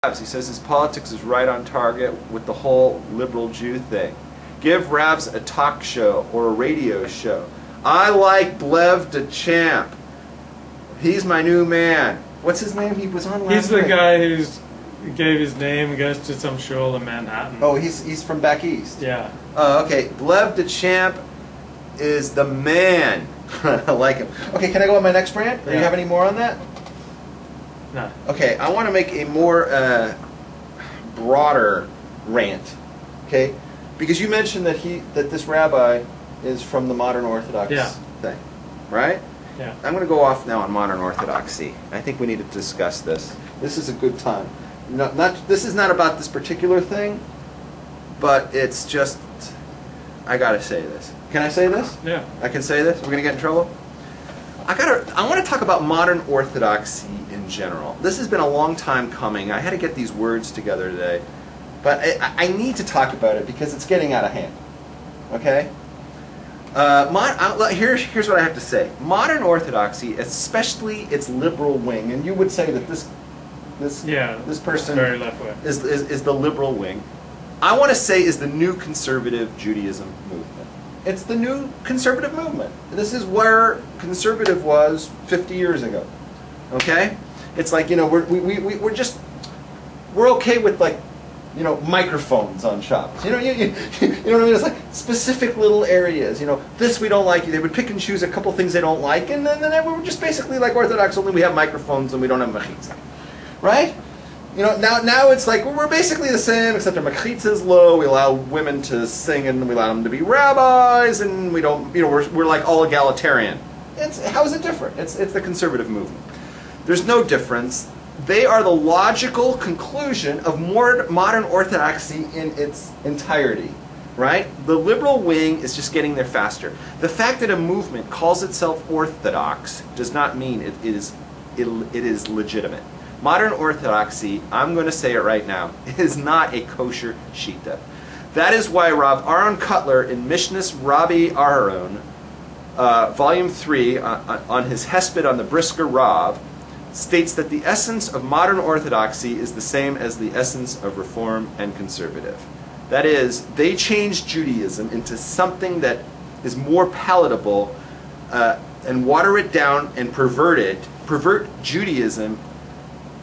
He says his politics is right on target with the whole liberal Jew thing. Give Ravs a talk show or a radio show. I like Blev de Champ. He's my new man. What's his name? He was on last He's the night. guy who gave his name, I guess, to some shul in Manhattan. Oh, he's from back east. Yeah. Okay, Blev de Champ is the man. I like him. Okay, can I go on my next rant? Do you have any more on that? No. Okay, I want to make a more broader rant. Okay, because you mentioned that this rabbi is from the modern Orthodox thing, right? Yeah. I'm going to go off now on modern Orthodoxy. I think we need to discuss this. This is a good time. This is not about this particular thing, but it's just, I got to say this. Can I say this? Yeah. I can say this? We're going to get in trouble? I want to talk about modern Orthodoxy in general. This has been a long time coming. I had to get these words together today. But I need to talk about it because it's getting out of hand. Okay? Here's what I have to say. Modern Orthodoxy, especially its liberal wing, and you would say that this person very left wing. is the liberal wing, I want to say is the new conservative Judaism movement. It's the new conservative movement. This is where conservative was 50 years ago. Okay? It's like, we're okay with, like, microphones on shops. You know what I mean? It's like specific little areas. This we don't like. They would pick and choose a couple things they don't like, and then we're just basically like Orthodox, only we have microphones and we don't have mechitza. Right? Now it's like we're basically the same, except our mechitza is low. We allow women to sing, and we allow them to be rabbis, and we don't. We're like all egalitarian. How is it different? It's the conservative movement. There's no difference. They are the logical conclusion of modern Orthodoxy in its entirety. Right? The liberal wing is just getting there faster. The fact that a movement calls itself Orthodox does not mean it is legitimate. Modern Orthodoxy, I'm going to say it right now, is not a kosher shita. That is why Rav Aaron Cutler in Mishnah's Rabbi Aharon, Volume 3, on his Hesped on the Brisker Rav, states that the essence of modern Orthodoxy is the same as the essence of Reform and Conservative. That is, they changed Judaism into something that is more palatable and water it down and pervert Judaism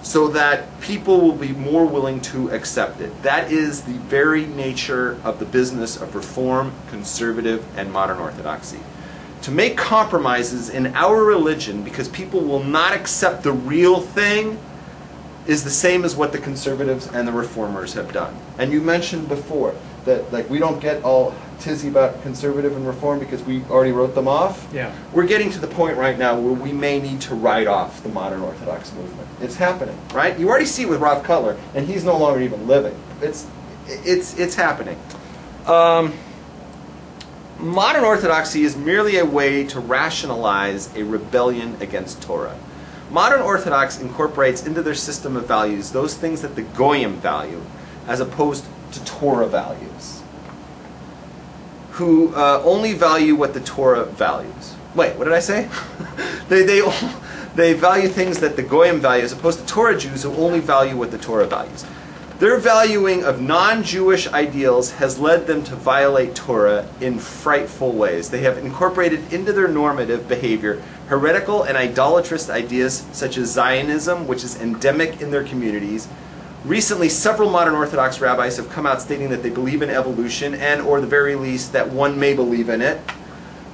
so that people will be more willing to accept it. That is the very nature of the business of Reform, Conservative, and Modern Orthodoxy. To make compromises in our religion because people will not accept the real thing is the same as what the conservatives and the reformers have done. And you mentioned before that we don't get all tizzy about conservative and reform because we already wrote them off. Yeah. We're getting to the point right now where we may need to write off the modern Orthodox movement. It's happening, right? You already see it with Rav Cutler, and he's no longer even living. It's happening. Modern Orthodoxy is merely a way to rationalize a rebellion against Torah. Modern Orthodox incorporates into their system of values those things that the Goyim value, as opposed to Torah values, who only value what the Torah values. Wait, what did I say? They value things that the Goyim value, as opposed to Torah Jews who only value what the Torah values. Their valuing of non-Jewish ideals has led them to violate Torah in frightful ways. They have incorporated into their normative behavior heretical and idolatrous ideas such as Zionism, which is endemic in their communities. Recently, several modern Orthodox rabbis have come out stating that they believe in evolution and, or the very least, that one may believe in it.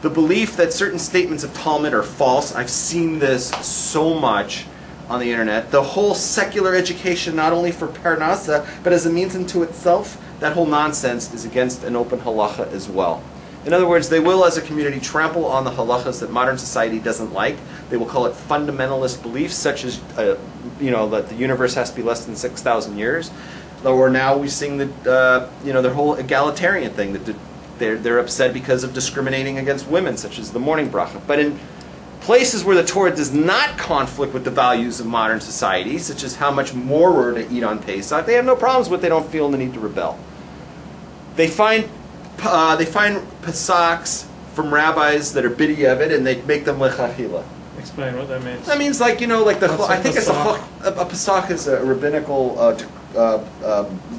The belief that certain statements of Talmud are false. I've seen this so much on the internet. The whole secular education, not only for Parnasa, but as a means unto itself, that whole nonsense is against an open halacha as well. In other words, they will, as a community, trample on the halachas that modern society doesn't like. They will call it fundamentalist beliefs, such as, that the universe has to be less than 6,000 years. Or now we're seeing that, their whole egalitarian thing, that they're upset because of discriminating against women, such as the morning bracha. But in places where the Torah does not conflict with the values of modern society, such as how much more we're to eat on Pesach, they have no problems with it. They don't feel the need to rebel. They find Pesachs from rabbis that are bidiyevit, and they make them lechachila. Explain what that means. That means like, like the, What's I a think it's pasach? a pasach is a rabbinical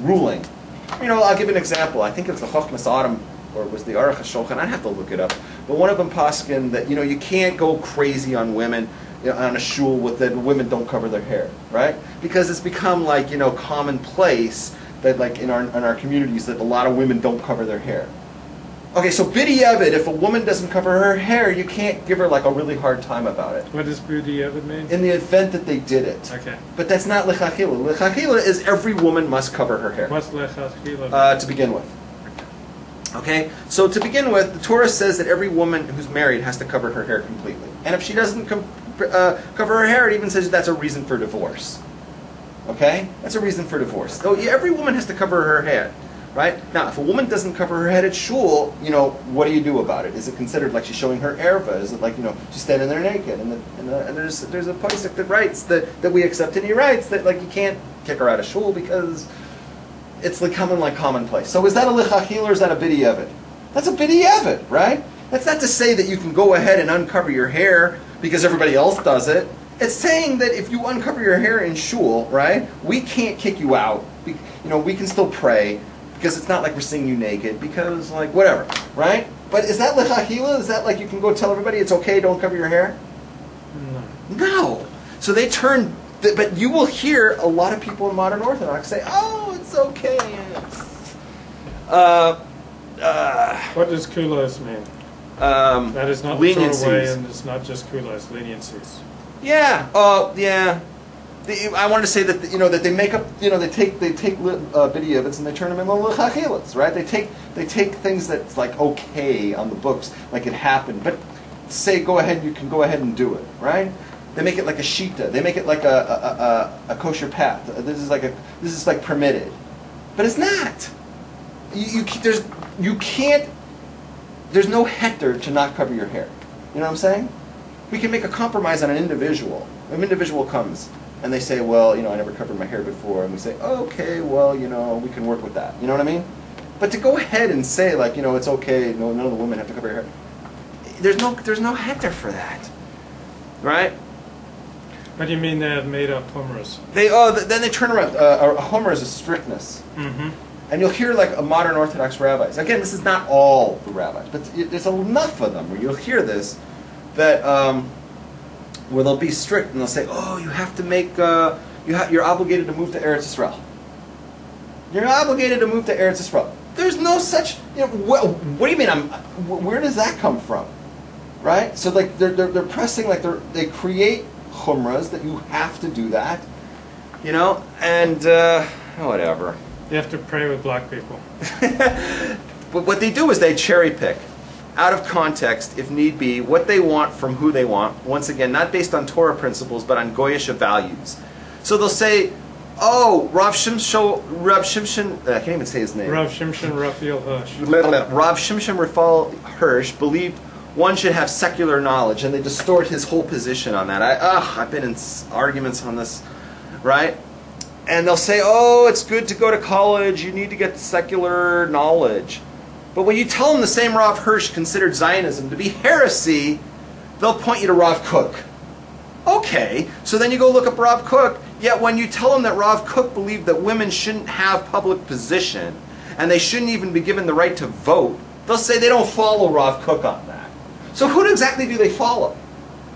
ruling. I'll give you an example. I think it's the Chochmas Autumn, or it was the Aruch HaShulchan. I'd have to look it up. But one of them paskin that, you can't go crazy on women, on a shul with that women don't cover their hair, right? Because it's become like, commonplace that like in our communities that a lot of women don't cover their hair. Okay, so b'diavad, if a woman doesn't cover her hair, you can't give her like a really hard time about it. What does b'diavad mean? In the event that they did it. Okay. But that's not lechatchila. Lechatchila is every woman must cover her hair. What's lechatchila? To begin with. Okay, so to begin with, the Torah says that every woman who's married has to cover her hair completely. And if she doesn't cover her hair, it even says that's a reason for divorce. Okay? That's a reason for divorce. So every woman has to cover her head. Right? Now, if a woman doesn't cover her head at shul, what do you do about it? Is it considered like she's showing her erva? Is it like, she's standing there naked? And there's a posuk that writes that we accept, and he writes that like you can't kick her out of shul because it's like commonplace. So is that a lichachil or is that a b'diavad? That's a b'diavad, right? That's not to say that you can go ahead and uncover your hair because everybody else does it. It's saying that if you uncover your hair in shul, right, we can't kick you out. We can still pray. Because it's not like we're seeing you naked, because like whatever, right? But is that lechachila? Is that like you can go tell everybody it's okay, don't cover your hair? No. So they turn, but you will hear a lot of people in modern Orthodox say, oh, it's okay. What does kulos mean? That is not leniencies. Throw away, and it's not just kulos, leniencies. Yeah. Yeah. I wanted to say that that they make up they take b'diavos and they turn them into lechachilas, right? They take things that's like okay on the books, like it happened, but say go ahead, you can go ahead and do it, right? They make it like a shita, they make it like a kosher path. This is like permitted, but it's not. You can't. There's no heter to not cover your hair. You know what I'm saying? We can make a compromise on an individual. If an individual comes and they say, well, I never covered my hair before, and we say, oh, okay, well, we can work with that. You know what I mean? But to go ahead and say, like, it's okay, none of the women have to cover their hair, there's no heter for that, right? What do you mean they have made up humras? Then they turn around. A homer is a strictness. Mm-hmm. And you'll hear like a modern Orthodox rabbis. Again, this is not all the rabbis, but there's enough of them where you'll hear this, that where they'll be strict and they'll say, "Oh, you have to make you're obligated to move to Eretz Yisrael. You're obligated to move to Eretz Yisrael." There's no such. What do you mean? Where does that come from? Right? So like they're pressing like they create chumras that you have to do that, and whatever. You have to pray with black people. But what they do is they cherry pick, out of context, if need be, what they want from who they want. Once again, not based on Torah principles, but on Goyish values. So they'll say, "Oh, Rav Shimshon, I can't even say his name. Rav Shimshon Raphael Hirsch. Rav Shimshon Raphael Hirsch believed one should have secular knowledge, and they distort his whole position on that. I've been in arguments on this, right? And they'll say, oh, it's good to go to college, you need to get secular knowledge. But when you tell them the same Rav Hirsch considered Zionism to be heresy, they'll point you to Rav Kook. Okay, so then you go look up Rav Kook, yet when you tell them that Rav Kook believed that women shouldn't have public position, and they shouldn't even be given the right to vote, they'll say they don't follow Rav Kook on that. So who exactly do they follow?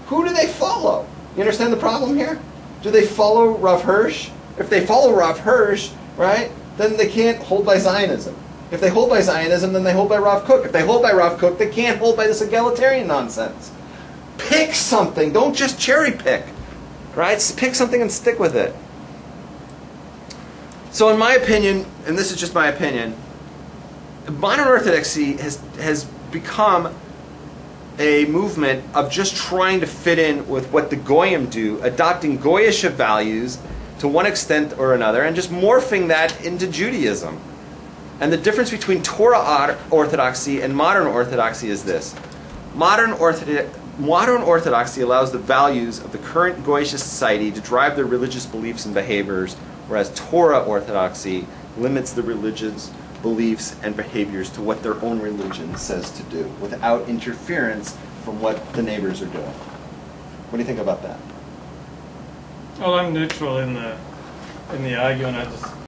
Who do they follow? You understand the problem here? Do they follow Rav Hirsch? If they follow Rav Hirsch, right, then they can't hold by Zionism. If they hold by Zionism, then they hold by Rav Kook. If they hold by Rav Kook, they can't hold by this egalitarian nonsense. Pick something. Don't just cherry pick, right? Pick something and stick with it. So in my opinion, and this is just my opinion, modern Orthodoxy has become a movement of just trying to fit in with what the Goyim do, adopting Goyish values to one extent or another, and just morphing that into Judaism. And the difference between Torah Orthodoxy and modern Orthodoxy is this. Modern Orthodoxy allows the values of the current Goyish society to drive their religious beliefs and behaviors, whereas Torah Orthodoxy limits the religious beliefs and behaviors to what their own religion says to do, without interference from what the neighbors are doing. What do you think about that? Well, I'm neutral in the argument. I just